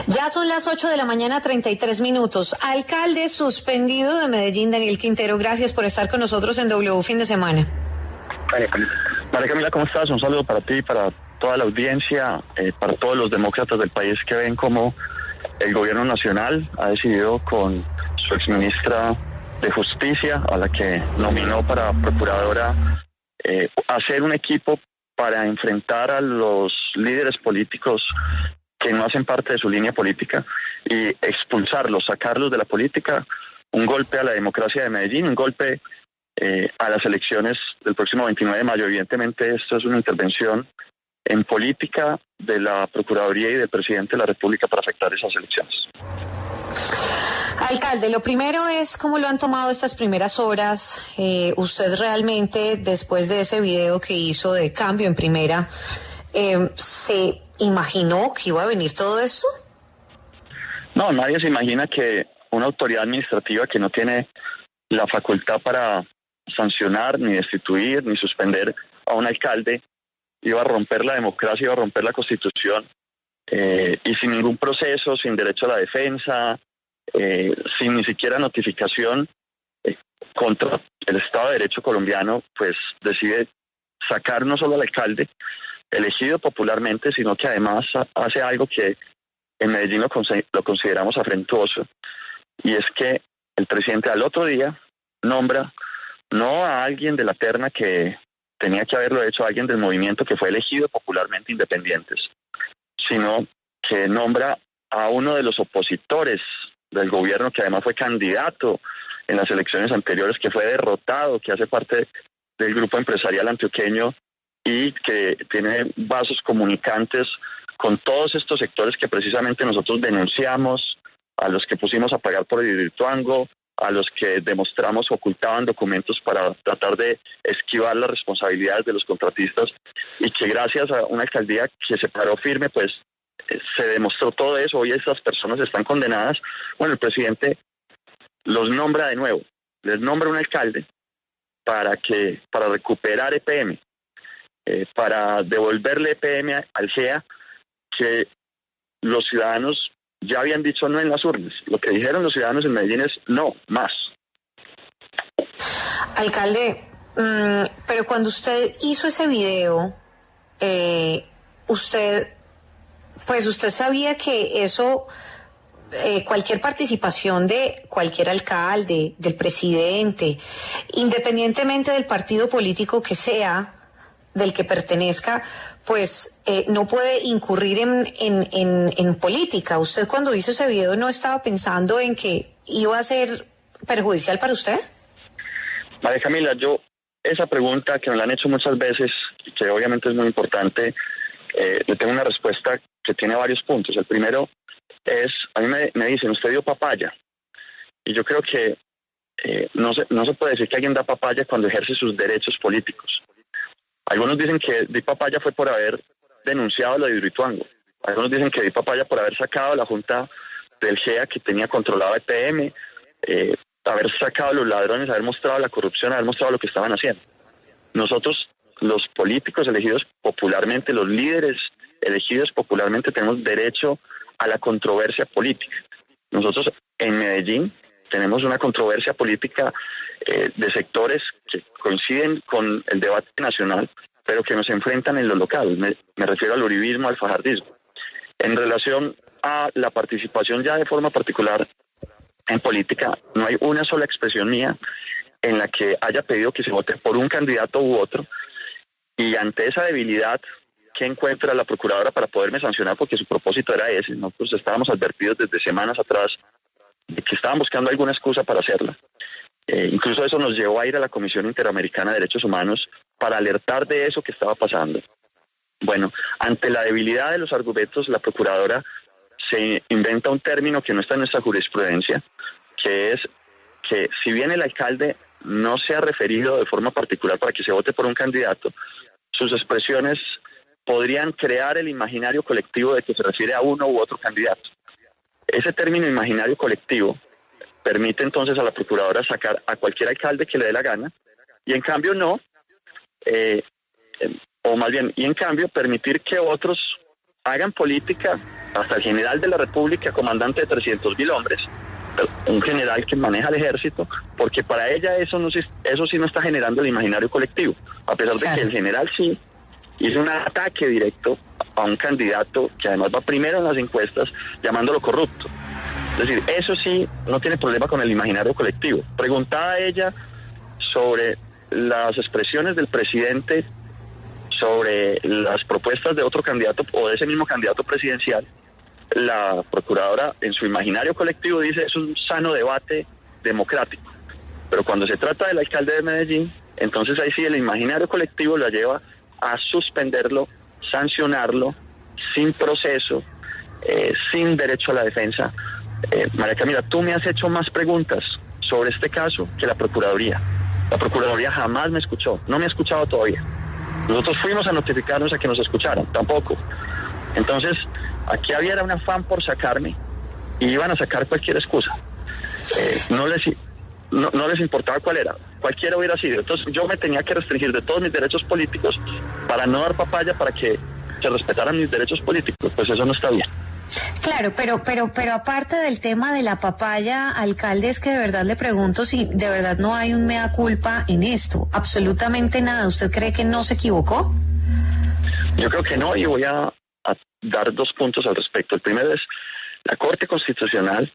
Ya son las 8 de la mañana, 33 minutos. Alcalde suspendido de Medellín, Daniel Quintero, gracias por estar con nosotros en W Fin de Semana. María Camila, ¿cómo estás? Un saludo para ti, para toda la audiencia, para todos los demócratas del país que ven cómo el gobierno nacional ha decidido con su exministra de Justicia, a la que nominó para procuradora, hacer un equipo para enfrentar a los líderes políticos que no hacen parte de su línea política y expulsarlos, sacarlos de la política, un golpe a la democracia de Medellín, un golpe a las elecciones del próximo 29 de mayo. Evidentemente esto es una intervención en política de la Procuraduría y del presidente de la República para afectar esas elecciones. Alcalde, lo primero es cómo lo han tomado estas primeras horas. Usted realmente, después de ese video que hizo de cambio en primera, ¿se imaginó que iba a venir todo esto? No, nadie se imagina que una autoridad administrativa que no tiene la facultad para sancionar, ni destituir, ni suspender a un alcalde, iba a romper la democracia, iba a romper la Constitución, y sin ningún proceso, sin derecho a la defensa, sin ni siquiera notificación contra el Estado de Derecho colombiano, pues decide sacar no solo al alcalde elegido popularmente, sino que además hace algo que en Medellín lo consideramos afrentuoso, y es que el presidente al otro día nombra no a alguien de la terna que tenía que haberlo hecho, a alguien del movimiento que fue elegido popularmente independientes, sino que nombra a uno de los opositores del gobierno, que además fue candidato en las elecciones anteriores, que fue derrotado, que hace parte del grupo empresarial antioqueño y que tiene vasos comunicantes con todos estos sectores que precisamente nosotros denunciamos, a los que pusimos a pagar por el Hidroituango, a los que demostramos ocultaban documentos para tratar de esquivar las responsabilidades de los contratistas, y que gracias a una alcaldía que se paró firme, pues se demostró todo eso. Hoy esas personas están condenadas. Bueno, el presidente los nombra de nuevo, les nombra un alcalde para recuperar EPM, para devolverle EPM al GEA, que los ciudadanos ya habían dicho no en las urnas. Lo que dijeron los ciudadanos en Medellín es no más. Alcalde, pero cuando usted hizo ese video, usted sabía que eso, cualquier participación de cualquier alcalde, del presidente, independientemente del partido político que sea, del que pertenezca, pues no puede incurrir en política. ¿Usted cuando hizo ese video no estaba pensando en que iba a ser perjudicial para usted? María Camila, yo esa pregunta que me la han hecho muchas veces, y que obviamente es muy importante, le tengo una respuesta que tiene varios puntos. El primero es, a mí me dicen, usted dio papaya, y yo creo que no se puede decir que alguien da papaya cuando ejerce sus derechos políticos. Algunos dicen que di papaya fue por haber denunciado lo de Hidroituango. Algunos dicen que di papaya por haber sacado a la Junta del GEA, que tenía controlado EPM, haber sacado a los ladrones, haber mostrado la corrupción, haber mostrado lo que estaban haciendo. Nosotros, los políticos elegidos popularmente, los líderes elegidos popularmente, tenemos derecho a la controversia política. Nosotros en Medellín tenemos una controversia política de sectores que coinciden con el debate nacional, pero que nos enfrentan en lo local. Me refiero al uribismo, al fajardismo. En relación a la participación ya de forma particular en política, no hay una sola expresión mía en la que haya pedido que se vote por un candidato u otro, y ante esa debilidad que encuentra la procuradora para poderme sancionar, porque su propósito era ese, nosotros estábamos advertidos desde semanas atrás de que estaban buscando alguna excusa para hacerla. Incluso eso nos llevó a ir a la Comisión Interamericana de Derechos Humanos para alertar de eso que estaba pasando. Bueno, ante la debilidad de los argumentos, la procuradora se inventa un término que no está en nuestra jurisprudencia, que es que si bien el alcalde no se ha referido de forma particular para que se vote por un candidato, sus expresiones podrían crear el imaginario colectivo de que se refiere a uno u otro candidato. Ese término imaginario colectivo permite entonces a la procuradora sacar a cualquier alcalde que le dé la gana, y en cambio no, y en cambio permitir que otros hagan política hasta el general de la República, comandante de 300.000 hombres, un general que maneja el ejército, porque para ella eso sí no está generando el imaginario colectivo, a pesar de que el general sí hizo un ataque directo a un candidato que además va primero en las encuestas llamándolo corrupto. Es decir, eso sí no tiene problema con el imaginario colectivo. Preguntada ella sobre las expresiones del presidente sobre las propuestas de otro candidato o de ese mismo candidato presidencial, la procuradora en su imaginario colectivo dice es un sano debate democrático. Pero cuando se trata del alcalde de Medellín, entonces ahí sí el imaginario colectivo la lleva a suspenderlo, sancionarlo, sin proceso, sin derecho a la defensa. María Camila, tú me has hecho más preguntas sobre este caso que la Procuraduría. La Procuraduría jamás me escuchó, no me ha escuchado todavía. Nosotros fuimos a notificarnos a que nos escucharan, tampoco. Entonces, aquí había un afán por sacarme y iban a sacar cualquier excusa. No les importaba cuál era, cualquiera hubiera sido. Entonces yo me tenía que restringir de todos mis derechos políticos para no dar papaya, para que se respetaran mis derechos políticos. Pues eso no está bien. Claro, pero aparte del tema de la papaya, alcalde, es que de verdad le pregunto si de verdad no hay un mea culpa en esto. Absolutamente nada. ¿Usted cree que no se equivocó? Yo creo que no, y voy a dar 2 puntos al respecto. El primero es, la Corte Constitucional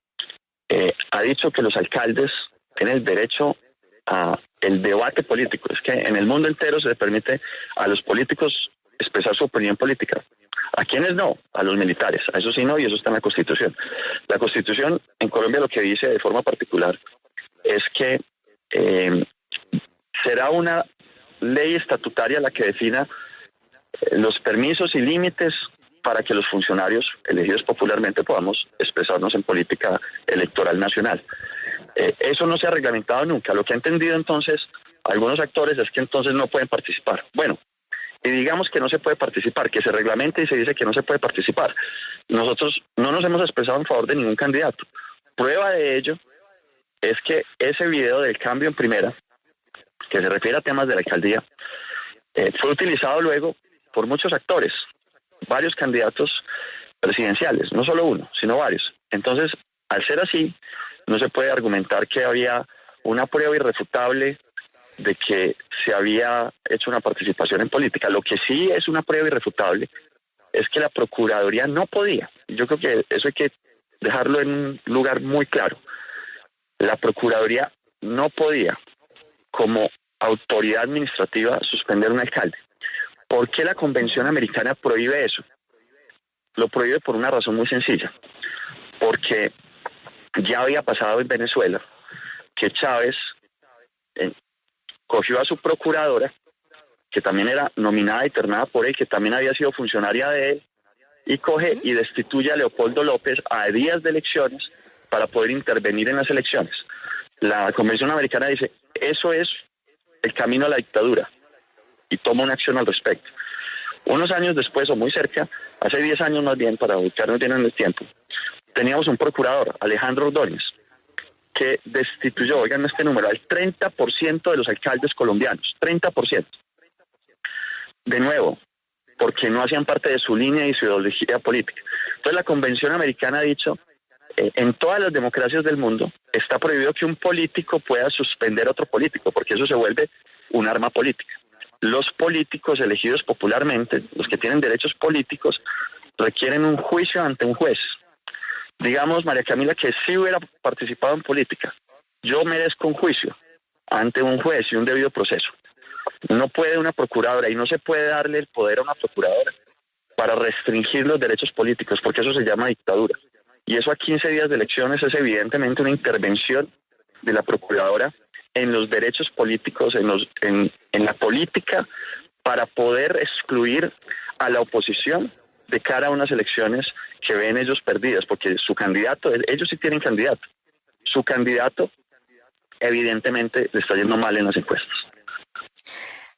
ha dicho que los alcaldes tienen el derecho a el debate político. Es que en el mundo entero se le permite a los políticos expresar su opinión política. ¿A quiénes no? A los militares. A eso sí no, y eso está en la Constitución. La Constitución en Colombia lo que dice de forma particular es que será una ley estatutaria la que defina los permisos y límites para que los funcionarios elegidos popularmente podamos expresarnos en política electoral nacional. Eso no se ha reglamentado nunca. Lo que ha entendido entonces algunos actores es que entonces no pueden participar. Bueno, y digamos que no se puede participar, que se reglamente y se dice que no se puede participar. Nosotros no nos hemos expresado en favor de ningún candidato. Prueba de ello es que ese video del cambio en primera, que se refiere a temas de la alcaldía, fue utilizado luego por muchos actores, varios candidatos presidenciales, no solo uno, sino varios. Entonces, al ser así, no se puede argumentar que había una prueba irrefutable de que se había hecho una participación en política. Lo que sí es una prueba irrefutable es que la Procuraduría no podía. Yo creo que eso hay que dejarlo en un lugar muy claro. La Procuraduría no podía, como autoridad administrativa, suspender a un alcalde. ¿Por qué la Convención Americana prohíbe eso? Lo prohíbe por una razón muy sencilla. Porque ya había pasado en Venezuela que Chávez cogió a su procuradora, que también era nominada y ternada por él, que también había sido funcionaria de él, y coge y destituye a Leopoldo López a días de elecciones para poder intervenir en las elecciones. La Convención Americana dice, eso es el camino a la dictadura, y toma una acción al respecto. Unos años después, o muy cerca, hace 10 años más bien, para ubicarnos bien en el tiempo, teníamos un procurador, Alejandro Ordóñez, que destituyó, oigan este número, al 30% de los alcaldes colombianos, 30%. De nuevo, porque no hacían parte de su línea y su ideología política. Entonces la Convención Americana ha dicho, en todas las democracias del mundo está prohibido que un político pueda suspender a otro político, porque eso se vuelve un arma política. Los políticos elegidos popularmente, los que tienen derechos políticos, requieren un juicio ante un juez. Digamos, María Camila, que si hubiera participado en política, yo merezco un juicio ante un juez y un debido proceso. No puede una procuradora, y no se puede darle el poder a una procuradora para restringir los derechos políticos, porque eso se llama dictadura. Y eso a 15 días de elecciones es evidentemente una intervención de la procuradora en los derechos políticos, en la política, para poder excluir a la oposición de cara a unas elecciones que ven ellos perdidas, porque su candidato, ellos sí tienen candidato, su candidato evidentemente le está yendo mal en las encuestas.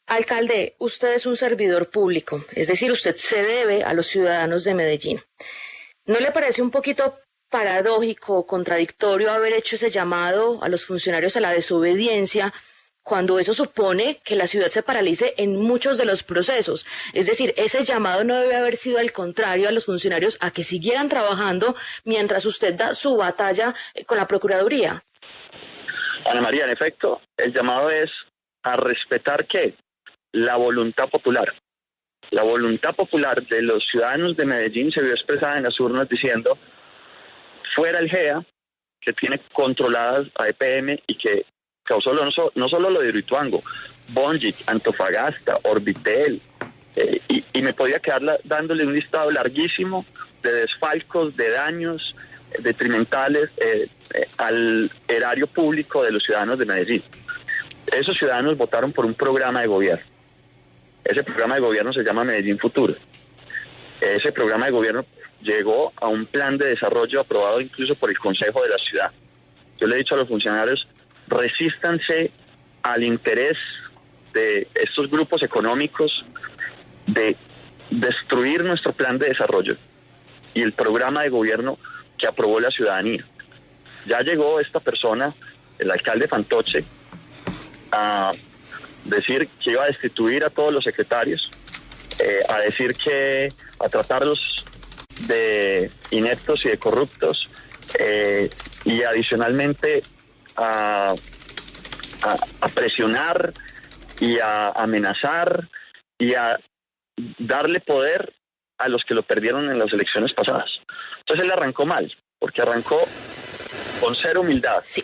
Alcalde, usted es un servidor público, es decir, usted se debe a los ciudadanos de Medellín. ¿No le parece un poquito paradójico o contradictorio haber hecho ese llamado a los funcionarios a la desobediencia cuando eso supone que la ciudad se paralice en muchos de los procesos. Es decir, ese llamado no debe haber sido al contrario a los funcionarios a que siguieran trabajando mientras usted da su batalla con la Procuraduría. Ana María, en efecto, el llamado es a respetar ¿qué? La voluntad popular. La voluntad popular de los ciudadanos de Medellín se vio expresada en las urnas diciendo fuera el GEA, que tiene controladas a EPM y que causó no solo lo de Hidroituango, Bonjic, Antofagasta, Orbitel, y me podía quedar dándole un listado larguísimo de desfalcos, de daños detrimentales al erario público de los ciudadanos de Medellín. Esos ciudadanos votaron por un programa de gobierno. Ese programa de gobierno se llama Medellín Futuro. Ese programa de gobierno llegó a un plan de desarrollo aprobado incluso por el Consejo de la Ciudad. Yo le he dicho a los funcionarios, resístanse al interés de estos grupos económicos de destruir nuestro plan de desarrollo y el programa de gobierno que aprobó la ciudadanía. Ya llegó esta persona, el alcalde Fantoche, a decir que iba a destituir a todos los secretarios, a decir que a tratarlos de ineptos y de corruptos, y adicionalmente a presionar y a amenazar y a darle poder a los que lo perdieron en las elecciones pasadas. Entonces él arrancó mal, porque arrancó con cero humildad, sí.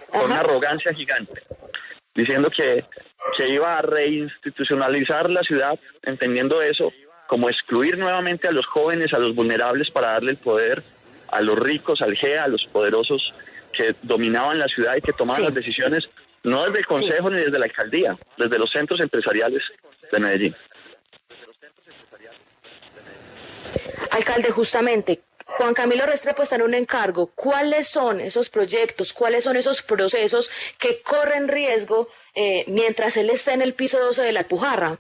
Con una arrogancia gigante, diciendo que iba a reinstitucionalizar la ciudad, entendiendo eso como excluir nuevamente a los jóvenes, a los vulnerables, para darle el poder a los ricos, al GEA, a los poderosos que dominaban la ciudad y que tomaban las decisiones, no desde el Consejo ni desde la alcaldía, desde los centros empresariales de Medellín. Alcalde, justamente, Juan Camilo Restrepo está en un encargo. ¿Cuáles son esos proyectos, cuáles son esos procesos que corren riesgo mientras él está en el piso 12 de la Alpujarra?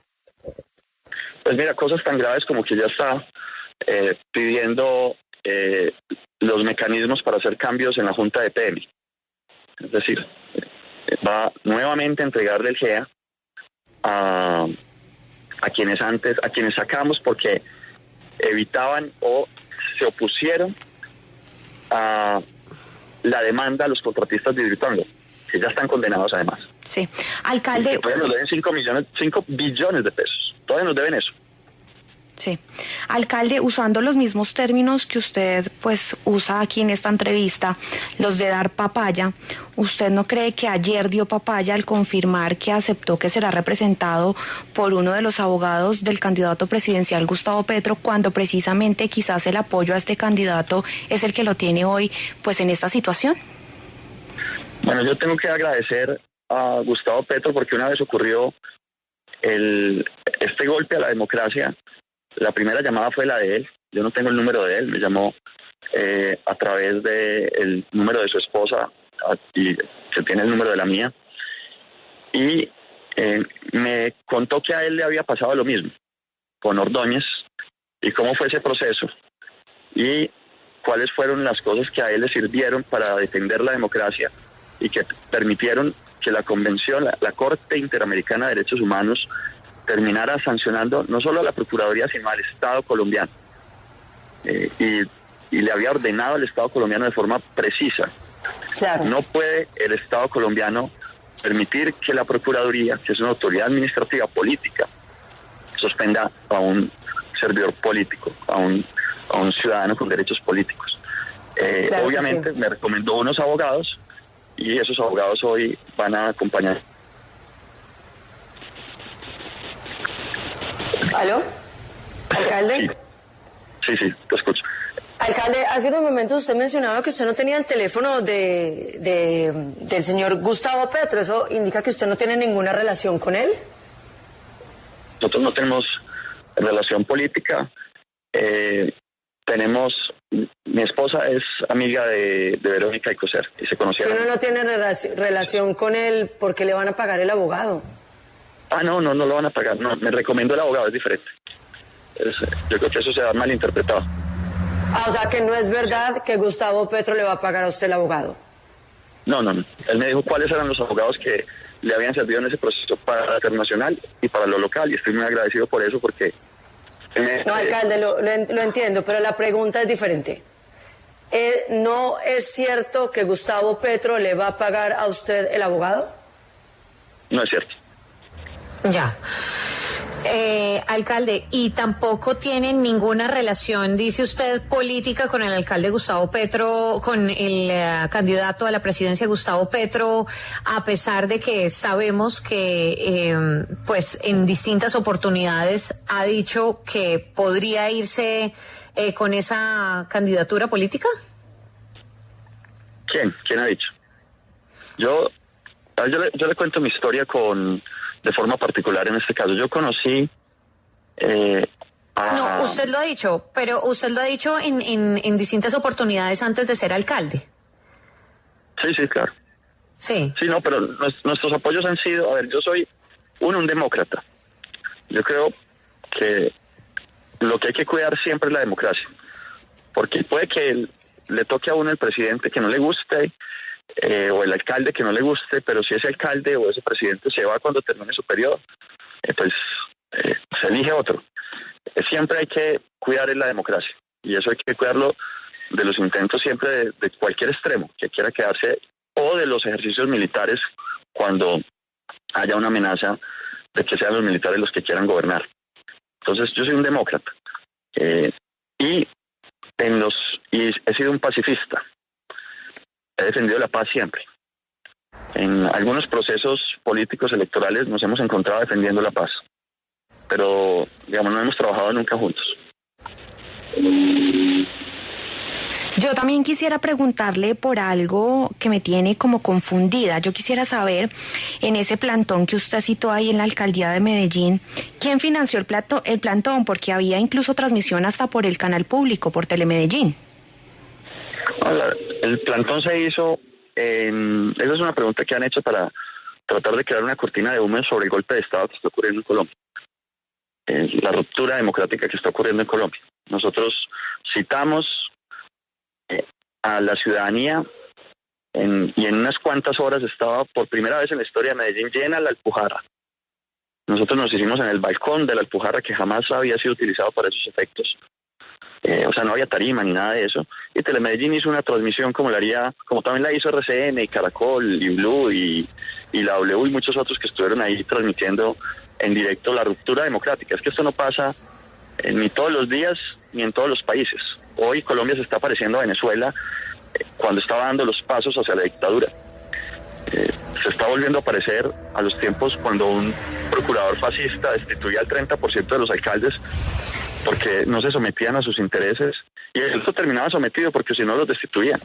Pues mira, cosas tan graves como que ya está pidiendo los mecanismos para hacer cambios en la Junta de EPM. Es decir, va nuevamente a entregarle el GEA a quienes sacamos porque evitaban o se opusieron a la demanda a los contratistas de Hidroituango, que ya están condenados además. Sí, alcalde. Todavía nos deben 5 billones de pesos. Todavía nos deben eso. Sí. Alcalde, usando los mismos términos que usted pues usa aquí en esta entrevista, los de dar papaya, ¿usted no cree que ayer dio papaya al confirmar que aceptó que será representado por uno de los abogados del candidato presidencial Gustavo Petro, cuando precisamente quizás el apoyo a este candidato es el que lo tiene hoy pues en esta situación? Bueno, yo tengo que agradecer a Gustavo Petro porque una vez ocurrió este golpe a la democracia. La primera llamada fue la de él. Yo no tengo el número de él. Me llamó a través del número de su esposa y que tiene el número de la mía. Y me contó que a él le había pasado lo mismo con Ordóñez y cómo fue ese proceso y cuáles fueron las cosas que a él le sirvieron para defender la democracia y que permitieron que la Convención, la Corte Interamericana de Derechos Humanos, terminara sancionando no solo a la Procuraduría, sino al Estado colombiano. Y le había ordenado al Estado colombiano de forma precisa. Claro. No puede el Estado colombiano permitir que la Procuraduría, que es una autoridad administrativa política, suspenda a un servidor político, a un ciudadano con derechos políticos. Claro, obviamente me recomendó unos abogados y esos abogados hoy van a acompañar. ¿Aló? ¿Alcalde? Sí, te escucho. Alcalde, hace unos momentos usted mencionaba que usted no tenía el teléfono del señor Gustavo Petro. ¿Eso indica que usted no tiene ninguna relación con él? Nosotros no tenemos relación política. Mi esposa es amiga de Verónica Alcocer y se conocieron. Si uno no tiene relación con él, ¿por qué le van a pagar el abogado? No lo van a pagar. No, me recomendó el abogado, es diferente. Yo creo que eso se ha malinterpretado. O sea, que no es verdad que Gustavo Petro le va a pagar a usted el abogado. No. Él me dijo cuáles eran los abogados que le habían servido en ese proceso para lo internacional y para lo local, y estoy muy agradecido por eso, porque... No, alcalde, lo entiendo, pero la pregunta es diferente. ¿No es cierto que Gustavo Petro le va a pagar a usted el abogado? No es cierto. Ya. Alcalde, y tampoco tienen ninguna relación, dice usted, política con el alcalde Gustavo Petro, con el candidato a la presidencia Gustavo Petro, a pesar de que sabemos que, pues, en distintas oportunidades ha dicho que podría irse con esa candidatura política. ¿Quién? ¿Quién ha dicho? Yo le cuento mi historia de forma particular en este caso. Yo conocí No, usted lo ha dicho, pero usted lo ha dicho en distintas oportunidades antes de ser alcalde. Sí, claro. Sí. Sí, no, pero nuestros apoyos han sido... A ver, yo soy un demócrata. Yo creo que lo que hay que cuidar siempre es la democracia. Porque puede que le toque a uno el presidente que no le guste, o el alcalde que no le guste, pero si ese alcalde o ese presidente se va cuando termine su periodo, pues se elige otro. Siempre hay que cuidar la democracia, y eso hay que cuidarlo de los intentos siempre de cualquier extremo que quiera quedarse, o de los ejercicios militares cuando haya una amenaza de que sean los militares los que quieran gobernar. Entonces yo soy un demócrata, y he sido un pacifista. He defendido la paz siempre. En algunos procesos políticos electorales nos hemos encontrado defendiendo la paz, pero, digamos, no hemos trabajado nunca juntos. Yo también quisiera preguntarle por algo que me tiene como confundida. Yo quisiera saber, en ese plantón que usted citó ahí en la alcaldía de Medellín, ¿quién financió el plantón? Porque había incluso transmisión hasta por el canal público, por Telemedellín. El plantón se hizo, esa es una pregunta que han hecho para tratar de crear una cortina de humo sobre el golpe de Estado que está ocurriendo en Colombia. La ruptura democrática que está ocurriendo en Colombia. Nosotros citamos a la ciudadanía y en unas cuantas horas estaba por primera vez en la historia de Medellín llena la Alpujarra. Nosotros nos hicimos en el balcón de la Alpujarra, que jamás había sido utilizado para esos efectos. O sea, no había tarima ni nada de eso. Y Telemedellín hizo una transmisión como también la hizo RCN y Caracol y Blue y la W y muchos otros que estuvieron ahí transmitiendo en directo la ruptura democrática. Es que esto no pasa ni todos los días ni en todos los países. Hoy Colombia se está pareciendo a Venezuela cuando estaba dando los pasos hacia la dictadura. Se está volviendo a parecer a los tiempos cuando un procurador fascista destituía al 30% de los alcaldes porque no se sometían a sus intereses, y esto terminaba sometido porque si no los destituían.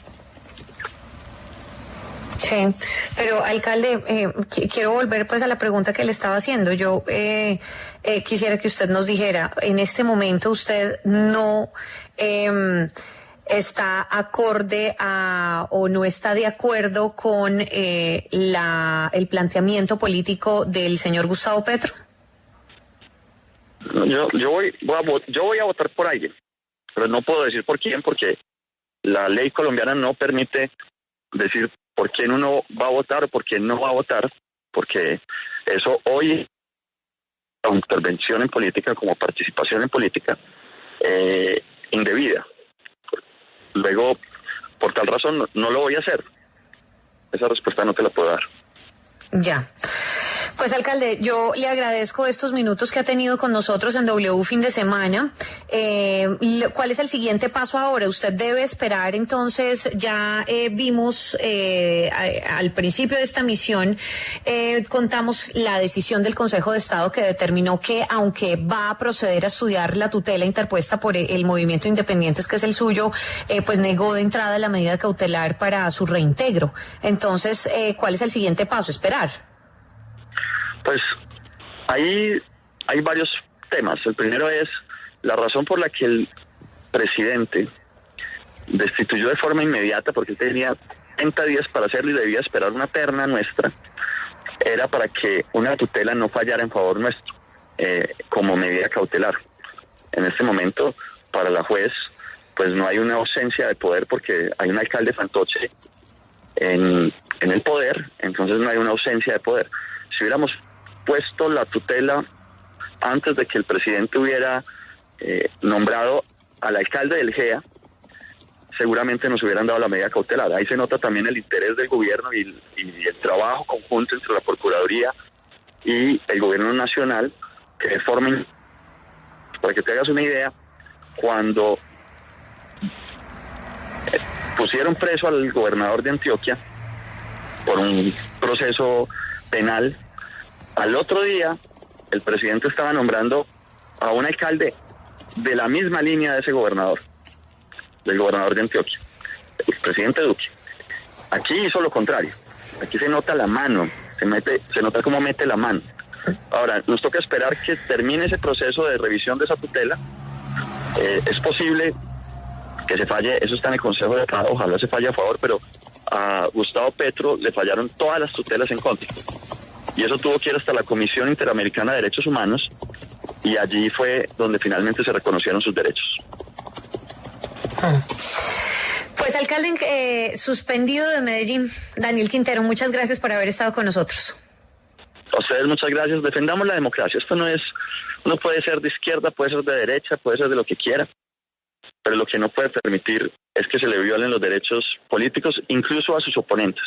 Sí, pero alcalde, quiero volver pues a la pregunta que le estaba haciendo. Yo quisiera que usted nos dijera, en este momento usted no está acorde o no está de acuerdo con el planteamiento político del señor Gustavo Petro. Yo voy a votar por alguien, pero no puedo decir por quién, porque la ley colombiana no permite decir por quién uno va a votar o por quién no va a votar, porque eso hoy, como intervención en política, como participación en política, indebida. Luego, por tal razón, no lo voy a hacer. Esa respuesta no te la puedo dar. Ya. Pues, alcalde, yo le agradezco estos minutos que ha tenido con nosotros en W Fin de Semana. ¿Cuál es el siguiente paso ahora? Usted debe esperar, entonces, ya vimos al principio de esta misión, contamos la decisión del Consejo de Estado que determinó que, aunque va a proceder a estudiar la tutela interpuesta por el Movimiento Independientes, que es el suyo, pues negó de entrada la medida cautelar para su reintegro. Entonces, ¿cuál es el siguiente paso? Esperar. Pues ahí hay varios temas. El primero es la razón por la que el presidente destituyó de forma inmediata, porque él tenía 30 días para hacerlo y debía esperar una terna nuestra, era para que una tutela no fallara en favor nuestro, como medida cautelar. En este momento, para la juez, pues no hay una ausencia de poder porque hay un alcalde fantoche en el poder, entonces no hay una ausencia de poder. si hubiéramos puesto la tutela antes de que el presidente hubiera nombrado al alcalde del GEA, seguramente nos hubieran dado la medida cautelar. Ahí se nota también el interés del gobierno y el trabajo conjunto entre la Procuraduría y el gobierno nacional, que de forma, para que te hagas una idea, cuando pusieron preso al gobernador de Antioquia por un proceso penal, al otro día el presidente estaba nombrando a un alcalde de la misma línea de ese gobernador, del gobernador de Antioquia, el presidente Duque. Aquí hizo lo contrario, aquí se nota la mano, se nota cómo mete la mano. Ahora, nos toca esperar que termine ese proceso de revisión de esa tutela. Es posible que se falle, eso está en el Consejo de Estado, ojalá se falle a favor, pero a Gustavo Petro le fallaron todas las tutelas en contra. Y eso tuvo que ir hasta la Comisión Interamericana de Derechos Humanos, y allí fue donde finalmente se reconocieron sus derechos. Pues alcalde suspendido de Medellín, Daniel Quintero, muchas gracias por haber estado con nosotros. A ustedes muchas gracias. Defendamos la democracia. Esto no puede ser de izquierda, puede ser de derecha, puede ser de lo que quiera, pero lo que no puede permitir es que se le violen los derechos políticos, incluso a sus oponentes.